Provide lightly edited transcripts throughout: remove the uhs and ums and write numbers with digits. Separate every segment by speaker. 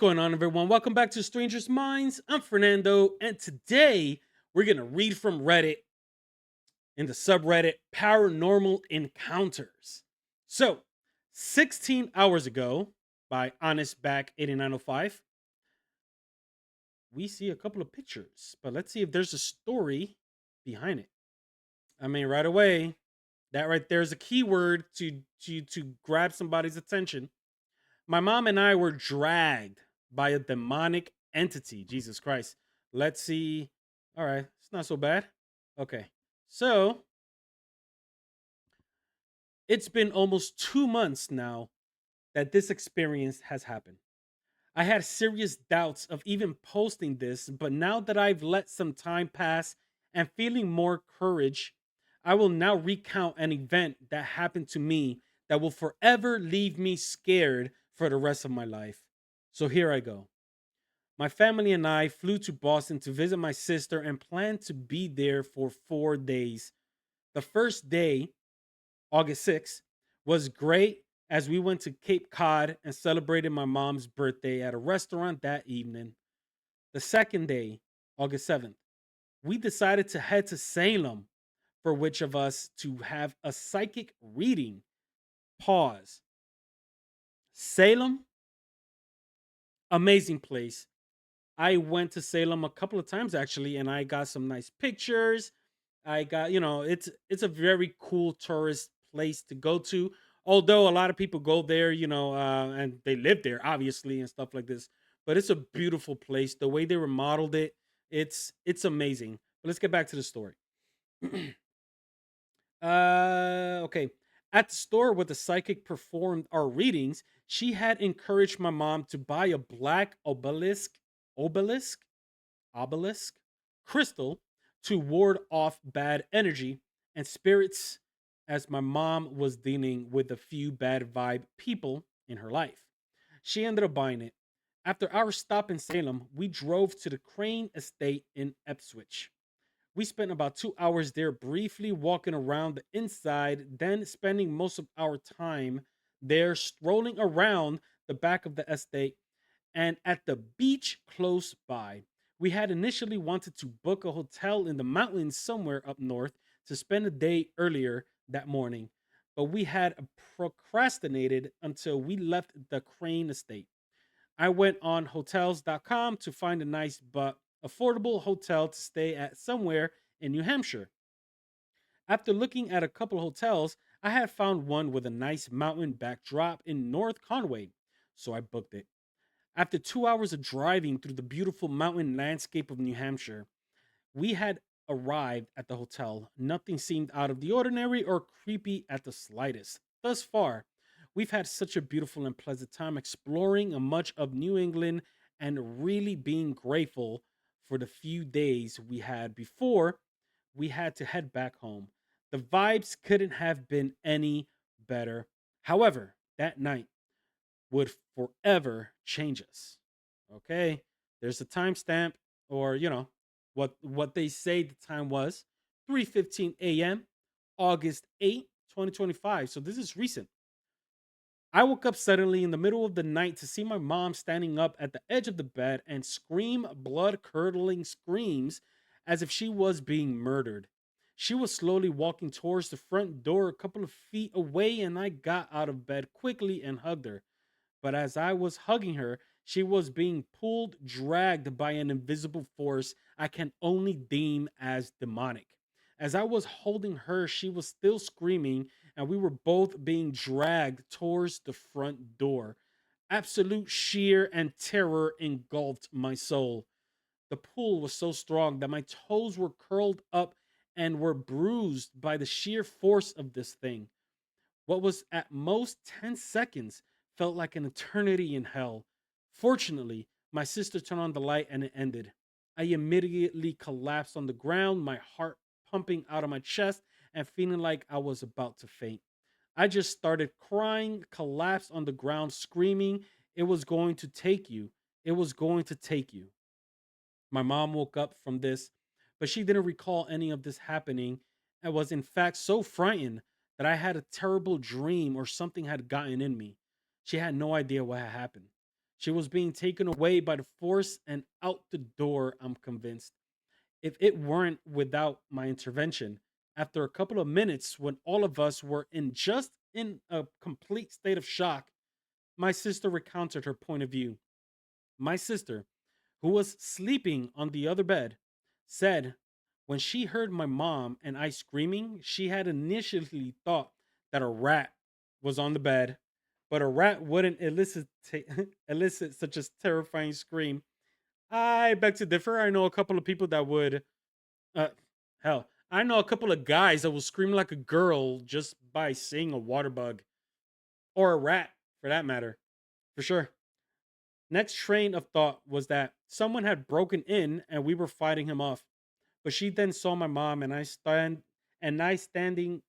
Speaker 1: going on, everyone? Welcome back to Strangers Minds. I'm Fernando, and today we're going to read from Reddit in the subreddit Paranormal Encounters. So, 16 hours ago, by Honest Back 8905, we see a couple of pictures, but let's see if there's a story behind it. I mean, right away, that right there is a keyword to grab somebody's attention. My mom and I were dragged by a demonic entity. Jesus Christ. Let's see. All right, it's not so bad. Okay. So, it's been almost 2 months now that this experience has happened. I had serious doubts of even posting this, but now that I've let some time pass and feeling more courage, I will now recount an event that happened to me that will forever leave me scared for the rest of my life. So here I go. My family and I flew to Boston to visit my sister and planned to be there for 4 days. The first day, August 6th, was great as we went to Cape Cod and celebrated my mom's birthday at a restaurant that evening. The second day, August 7th, we decided to head to Salem for which of us to have a psychic reading. Pause. Salem, amazing place. I went to Salem a couple of times actually, and I got some nice pictures. I got, it's a very cool tourist place to go to. Although a lot of people go there, and they live there, obviously, and stuff like this. But it's a beautiful place. The way they remodeled it, it's amazing. But let's get back to the story. Okay. At the store where the psychic performed our readings, she had encouraged my mom to buy a black obelisk, obelisk crystal to ward off bad energy and spirits, as my mom was dealing with a few bad vibe people in her life. She ended up buying it. After our stop in Salem, we drove to the Crane Estate in Ipswich. We spent about 2 hours there, briefly walking around the inside, then spending most of our time there strolling around the back of the estate and at the beach close by. We had initially wanted to book a hotel in the mountains somewhere up north to spend a day earlier that morning, but we had procrastinated until we left the Crane Estate. I went on hotels.com to find a nice but affordable hotel to stay at somewhere in New Hampshire. After looking at a couple hotels, I had found one with a nice mountain backdrop in North Conway, so I booked it. After 2 hours of driving through the beautiful mountain landscape of New Hampshire, we had arrived at the hotel. Nothing seemed out of the ordinary or creepy at the slightest. Thus far, we've had such a beautiful and pleasant time exploring much of New England and really being grateful for the few days we had before we had to head back home. The vibes couldn't have been any better. However, that night would forever change us. Okay? There's a timestamp, or what they say the time was, 3:15 a.m., August 8th, 2025. So this is recent. I woke up suddenly in the middle of the night to see my mom standing up at the edge of the bed and scream blood curdling screams as if she was being murdered. She was slowly walking towards the front door a couple of feet away, and I got out of bed quickly and hugged her. But as I was hugging her, she was being pulled, dragged by an invisible force I can only deem as demonic. As I was holding her, she was still screaming, and we were both being dragged towards the front door. Absolute sheer and terror engulfed my soul. The pull was so strong that my toes were curled up and were bruised by the sheer force of this thing. What was at most 10 seconds felt like an eternity in hell. Fortunately, my sister turned on the light and it ended. I immediately collapsed on the ground, my heart pumping out of my chest and feeling like I was about to faint. I just started crying, collapsed on the ground, screaming, "It was going to take you. It was going to take you." My mom woke up from this, but she didn't recall any of this happening and was, in fact, so frightened that I had a terrible dream or something had gotten in me. She had no idea what had happened. She was being taken away by the force and out the door, I'm convinced. If it weren't without my intervention, after a couple of minutes when all of us were in a complete state of shock, my sister recounted her point of view. My sister, who was sleeping on the other bed, said when she heard my mom and I screaming, she had initially thought that a rat was on the bed, but a rat wouldn't elicit such a terrifying scream. I beg to differ. I know a couple of people that would. Uh, hell, I know a couple of guys that will scream like a girl just by seeing a water bug or a rat, for that matter, for sure. Next train of thought was that someone had broken in and we were fighting him off. But she then saw my mom and I standing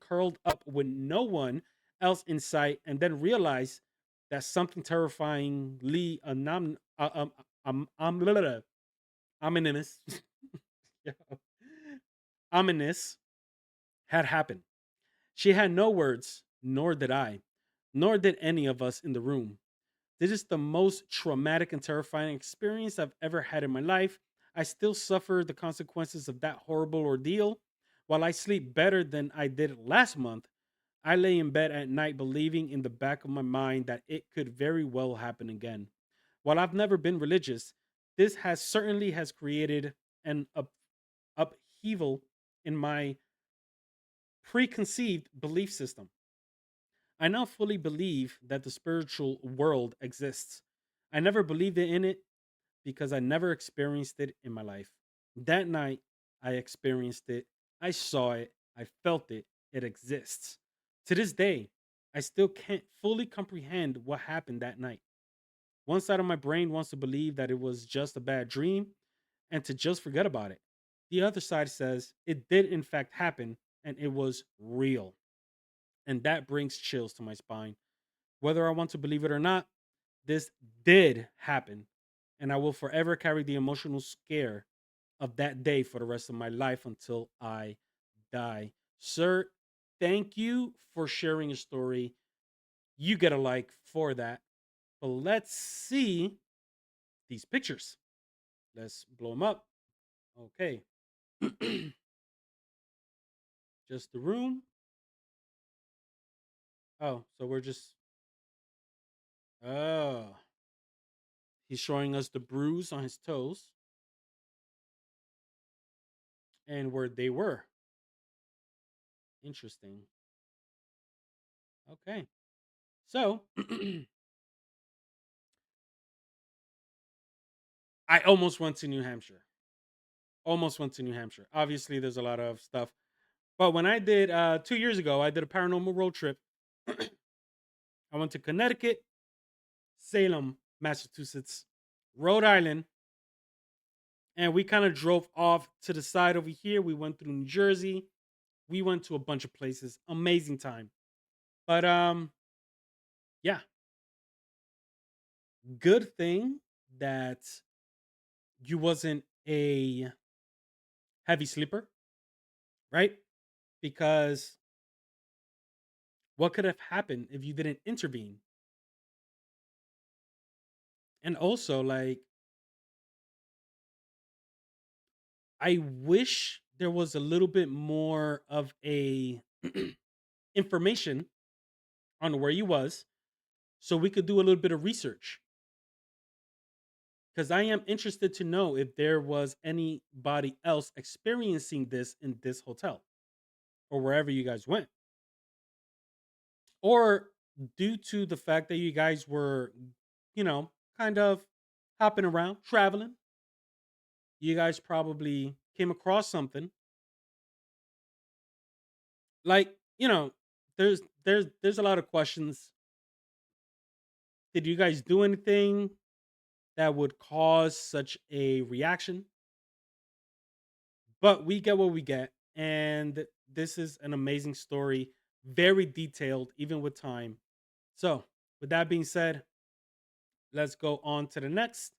Speaker 1: curled up with no one else in sight, and then realized that something terrifyingly blah, blah, blah, ominous yeah, ominous had happened. She had no words, nor did I, nor did any of us in the room. This is the most traumatic and terrifying experience I've ever had in my life. I still suffer the consequences of that horrible ordeal. While I sleep better than I did last month, I lay in bed at night believing in the back of my mind that it could very well happen again. While I've never been religious, this has certainly has created an upheaval in my preconceived belief system. I now fully believe that the spiritual world exists. I never believed in it because I never experienced it in my life. That night, I experienced it. I saw it. I felt it. It exists. To this day, I still can't fully comprehend what happened that night. One side of my brain wants to believe that it was just a bad dream and to just forget about it. The other side says it did, in fact, happen and it was real. And that brings chills to my spine. Whether I want to believe it or not, this did happen, and I will forever carry the emotional scare of that day for the rest of my life until I die. Sir, thank you for sharing your story. You get a like for that. But let's see these pictures. Let's blow them up. Okay. Just the room. Oh, so we're just. Oh. He's showing us the bruise on his toes and where they were. Interesting. Okay. So I almost went to New Hampshire. Almost went to New Hampshire. Obviously, there's a lot of stuff. But when I did 2 years ago, I did a paranormal road trip. I went to Connecticut, Salem, Massachusetts, Rhode Island, and we kind of drove off to the side over here. We went through New Jersey. We went to a bunch of places. Amazing time. But yeah, good thing that you wasn't a heavy sleeper, right? Because what could have happened if you didn't intervene? And also, like, I wish there was a little bit more of a information on where you was so we could do a little bit of research because I am interested to know if there was anybody else experiencing this in this hotel or wherever you guys went, or due to the fact that you guys were, kind of hopping around traveling, you guys probably came across something like, there's a lot of questions. Did you guys do anything that would cause such a reaction? But we get what we get, and this is an amazing story, very detailed, even with time. So, with that being said, let's go on to the next.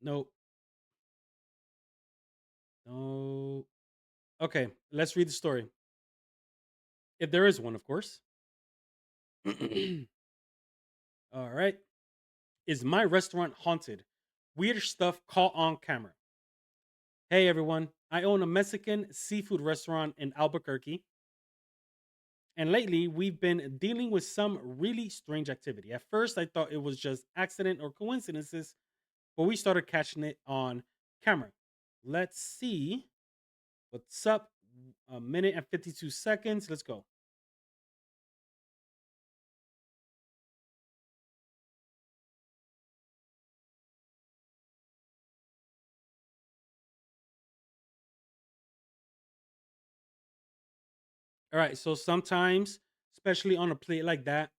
Speaker 1: Nope. No. Okay, let's read the story. If there is one, of course. All right. Is my restaurant haunted? Weird stuff caught on camera. Hey everyone, I own a Mexican seafood restaurant in Albuquerque, and lately we've been dealing with some really strange activity. At first, I thought it was just accident or coincidences, but we started catching it on camera. Let's see what's up. A minute and 52 seconds. Let's go. All right. So sometimes, especially on a plate like that,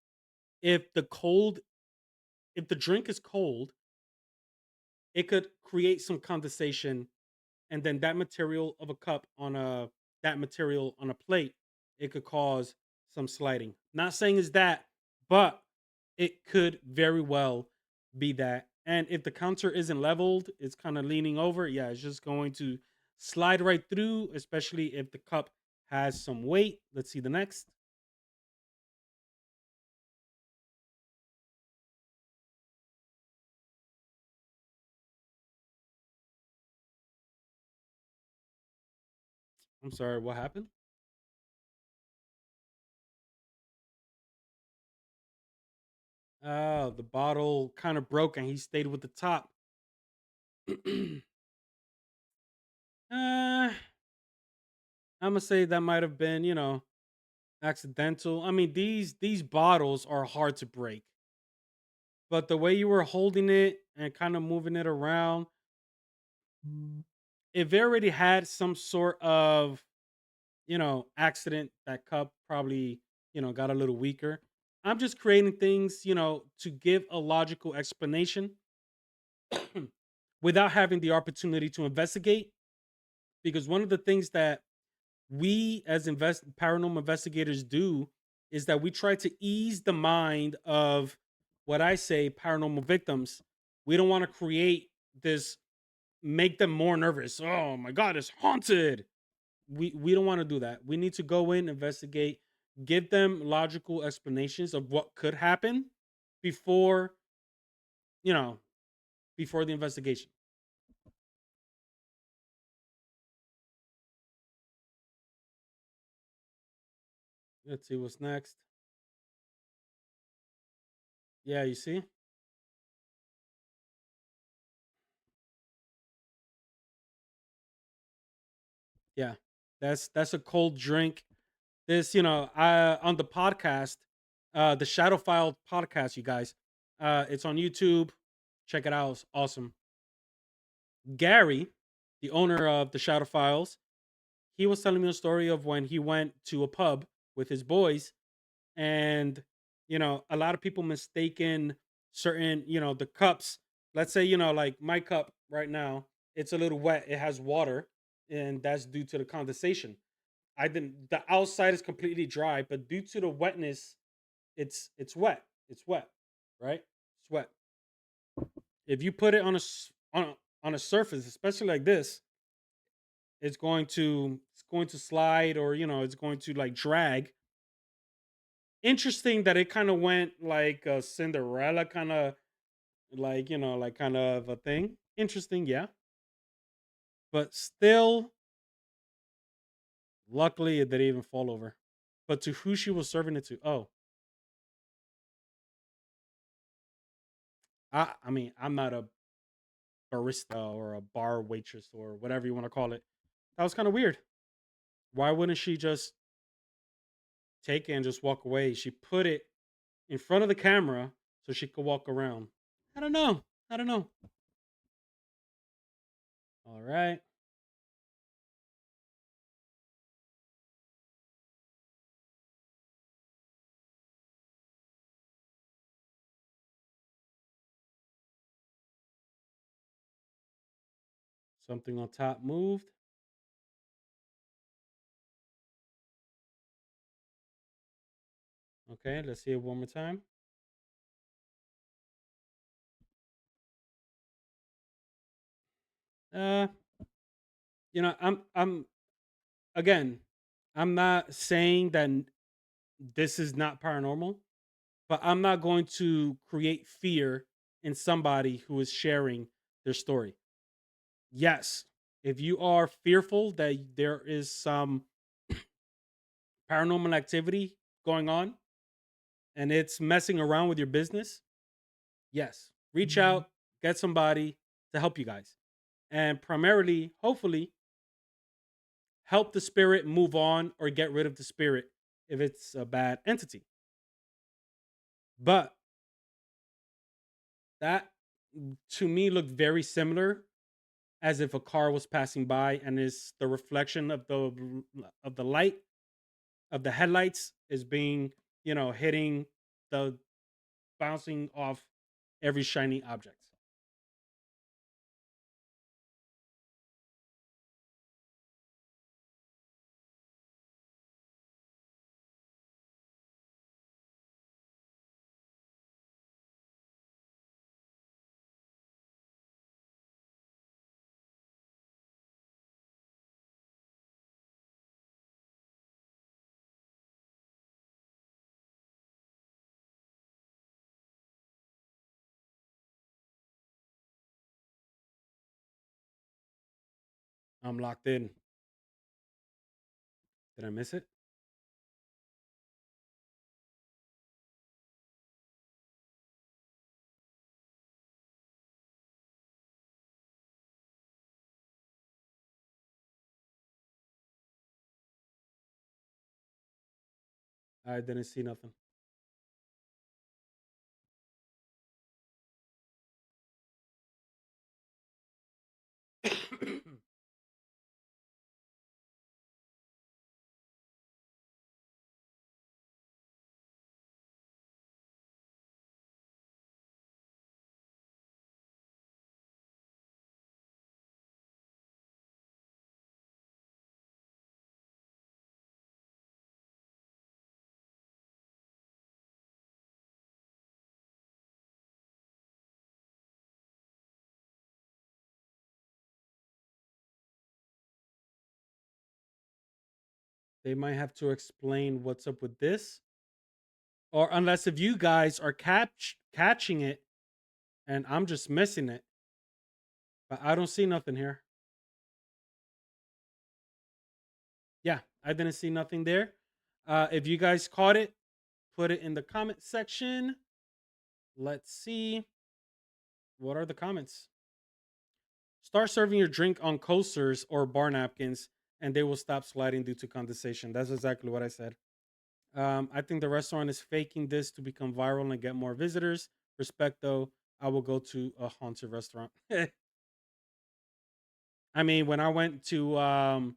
Speaker 1: if the cold, if the drink is cold, it could create some condensation, and then that material of a cup on a that material on a plate, it could cause some sliding. Not saying it's that, but it could very well be that. And if the counter isn't leveled, it's kind of leaning over. Yeah, it's just going to slide right through, especially if the cup has some weight. Let's see the next. I'm sorry, what happened? Oh, the bottle kind of broke and he stayed with the top. I'm gonna say that might have been, accidental. I mean, these bottles are hard to break, but the way you were holding it and kind of moving it around, if it already had some sort of, accident, that cup probably, got a little weaker. I'm just creating things, to give a logical explanation without having the opportunity to investigate. Because one of the things that we as paranormal investigators do is that we try to ease the mind of what I say paranormal victims. We don't want to create this, make them more nervous. Oh my god, it's haunted. We don't want to do that. We need to go in, investigate, give them logical explanations of what could happen before, you know, before the investigation. Let's see what's next. Yeah, you see? Yeah. That's a cold drink. This, on the podcast, the Shadow File podcast, you guys. It's on YouTube. Check it out. It's awesome. Gary, the owner of the Shadow Files, he was telling me a story of when he went to a pub with his boys, and a lot of people mistaken certain, the cups. Let's say, like my cup right now, it's a little wet. It has water, and that's due to the condensation. I didn't. The outside is completely dry, but due to the wetness, it's wet. It's wet, right? It's wet. If you put it on a surface, especially like this, it's going to slide, or it's going to like drag. Interesting that it kind of went like a Cinderella kind of, like, like kind of a thing. Interesting, yeah. But still, luckily it didn't even fall over. But to who she was serving it to? Oh, I mean, I'm not a barista or a bar waitress or whatever you want to call it. That was kind of weird. Why wouldn't she just take it and just walk away? She put it in front of the camera so she could walk around. I don't know. I don't know. All right. Something on top moved. Okay, let's see it one more time. Uh, I'm again, I'm not saying that this is not paranormal, but I'm not going to create fear in somebody who is sharing their story. Yes, if you are fearful that there is some paranormal activity going on and it's messing around with your business, yes, reach out, get somebody to help you guys. And primarily, hopefully, help the spirit move on or get rid of the spirit if it's a bad entity. But that to me looked very similar as if a car was passing by and is the reflection of the light of the headlights is being, hitting the bouncing off every shiny object. I'm locked in. Did I miss it? I didn't see nothing. They might have to explain what's up with this, or unless if you guys are catching it and I'm just missing it, but I don't see nothing here. Yeah, I didn't see nothing there. If you guys caught it, put it in the comment section. Let's see. What are the comments? Start serving your drink on coasters or bar napkins, and they will stop sliding due to condensation. That's exactly what I said. I think the restaurant is faking this to become viral and get more visitors. Respect though, I will go to a haunted restaurant. I mean, when I went to um,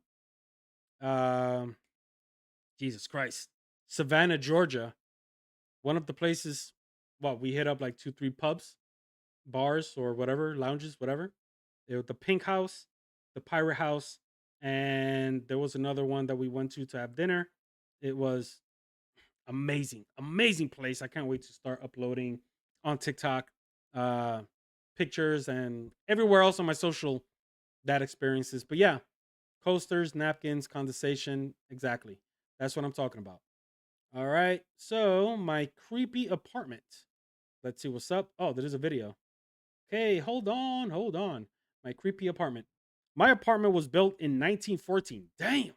Speaker 1: Jesus Christ, Savannah, Georgia, one of the places, well, we hit up like two, three pubs, bars, or whatever, lounges, whatever. It was the Pink House, the Pirate House, and there was another one that we went to have dinner. It was amazing, amazing place. I can't wait to start uploading on TikTok uh, pictures and everywhere else on my social that experiences. But yeah, coasters, napkins, condensation, exactly. That's what I'm talking about. All right. So my creepy apartment. Let's see what's up. Oh, there is a video. Okay, hold on, hold on. My creepy apartment. My apartment was built in 1914. Damn.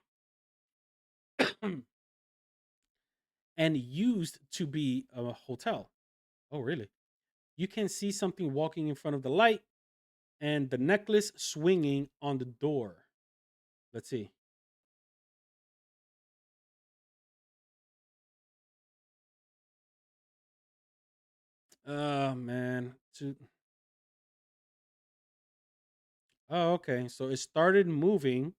Speaker 1: And used to be a hotel. Oh, really? You can see something walking in front of the light and the necklace swinging on the door. Let's see. Oh, man. Oh, okay. So it started moving.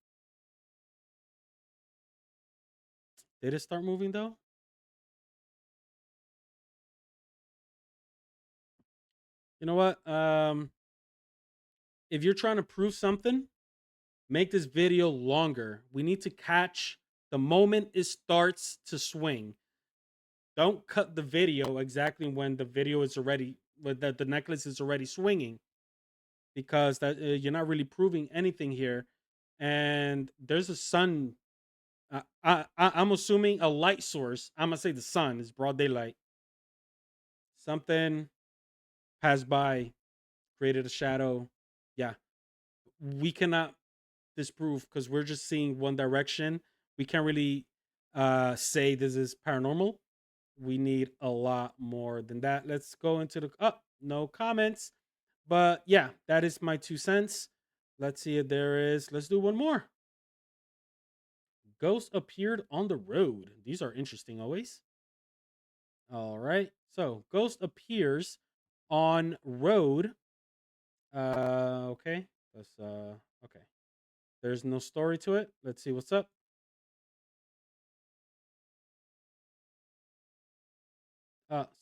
Speaker 1: Did it start moving though? You know what? If you're trying to prove something, make this video longer. We need to catch the moment it starts to swing. Don't cut the video exactly when the video is already when the necklace is already swinging. because that you're not really proving anything here. And there's a sun. I'm assuming a light source. I'm gonna say the sun is broad daylight. Something passed by, created a shadow. Yeah, we cannot disprove because we're just seeing one direction. We can't really say this is paranormal. We need a lot more than that. Let's go into the no comments. But yeah, that is my 2 cents. Let's see if there is. Let's do one more. Ghost appeared on the road. These are interesting always. All right. So ghost appears on road. Okay. Let's okay. There's no story to it. Let's see what's up.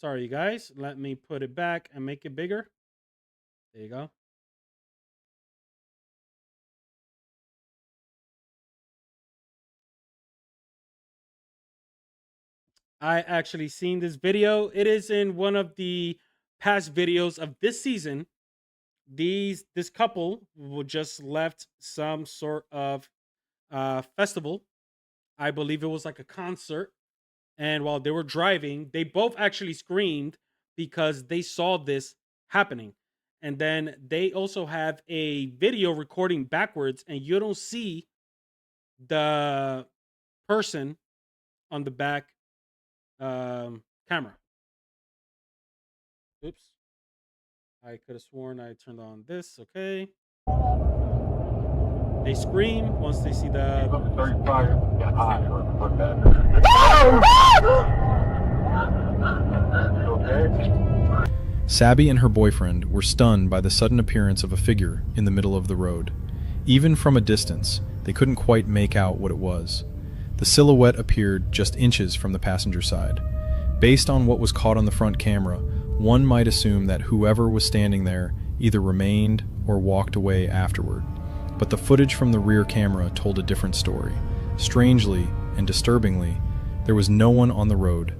Speaker 1: Sorry, you guys. Let me put it back and make it bigger. There you go. I actually seen this video. It is in one of the past videos of this season. This couple just left some sort of festival. I believe it was like a concert. And while they were driving, they both actually screamed because they saw this happening. And then they also have a video recording backwards, and you don't see the person on the back camera. Oops. I could have sworn I turned on this. Okay. They scream once they see the.
Speaker 2: Sabby and her boyfriend were stunned by the sudden appearance of a figure in the middle of the road. Even from a distance, they couldn't quite make out what it was. The silhouette appeared just inches from the passenger side. Based on what was caught on the front camera, one might assume that whoever was standing there either remained or walked away afterward. But the footage from the rear camera told a different story. Strangely and disturbingly, there was no one on the road.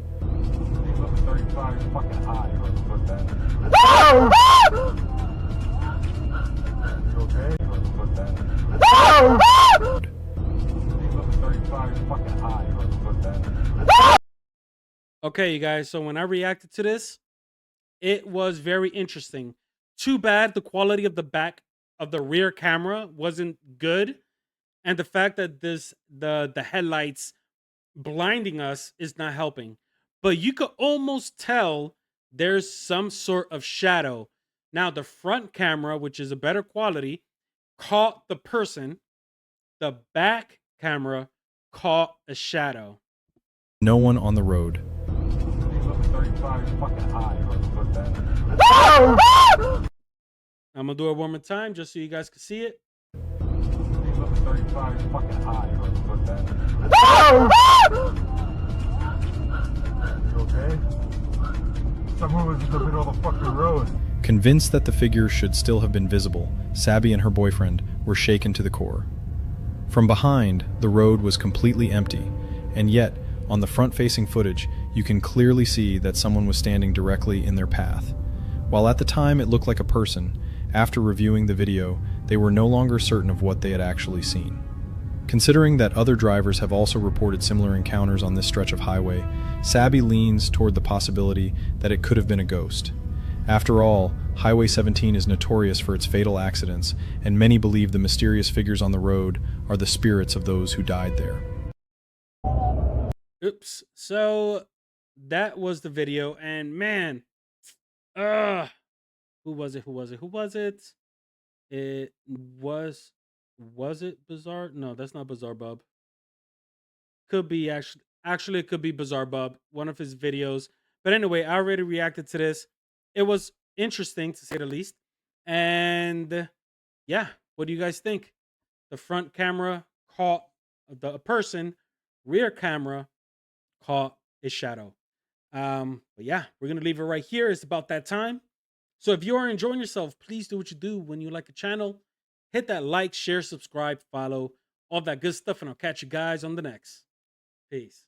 Speaker 1: Okay, you guys. So when I reacted to this, it was very interesting. Too bad the quality of the back of the rear camera wasn't good, and the fact that the headlights blinding us is not helping. But you could almost tell there's some sort of shadow. Now the front camera, which is a better quality, caught the person. The back camera caught a shadow.
Speaker 2: No one on the road.
Speaker 1: I'm gonna do it one more time just so you guys can see it.
Speaker 3: Someone was in the middle of the fucking road.
Speaker 2: Convinced that the figure should still have been visible, Sabby and her boyfriend were shaken to the core. From behind, the road was completely empty, and yet, on the front-facing footage, you can clearly see that someone was standing directly in their path. While at the time it looked like a person, after reviewing the video, they were no longer certain of what they had actually seen. Considering that other drivers have also reported similar encounters on this stretch of highway, Sabby leans toward the possibility that it could have been a ghost. After all, Highway 17 is notorious for its fatal accidents, and many believe the mysterious figures on the road are the spirits of those who died there.
Speaker 1: Oops. So that was the video, and man, who was it? It was it Bizarre? No, that's not Bizarre Bub. Could be actually it could be Bizarre Bub, one of his videos. But anyway, I already reacted to this. It was interesting to say the least. And yeah, what do you guys think? The front camera caught the person, rear camera caught a shadow. But yeah, we're gonna leave it right here. It's about that time. So if you are enjoying yourself, please do what you do when you like a channel. Hit that like, share, subscribe, follow, all that good stuff, and I'll catch you guys on the next. Peace.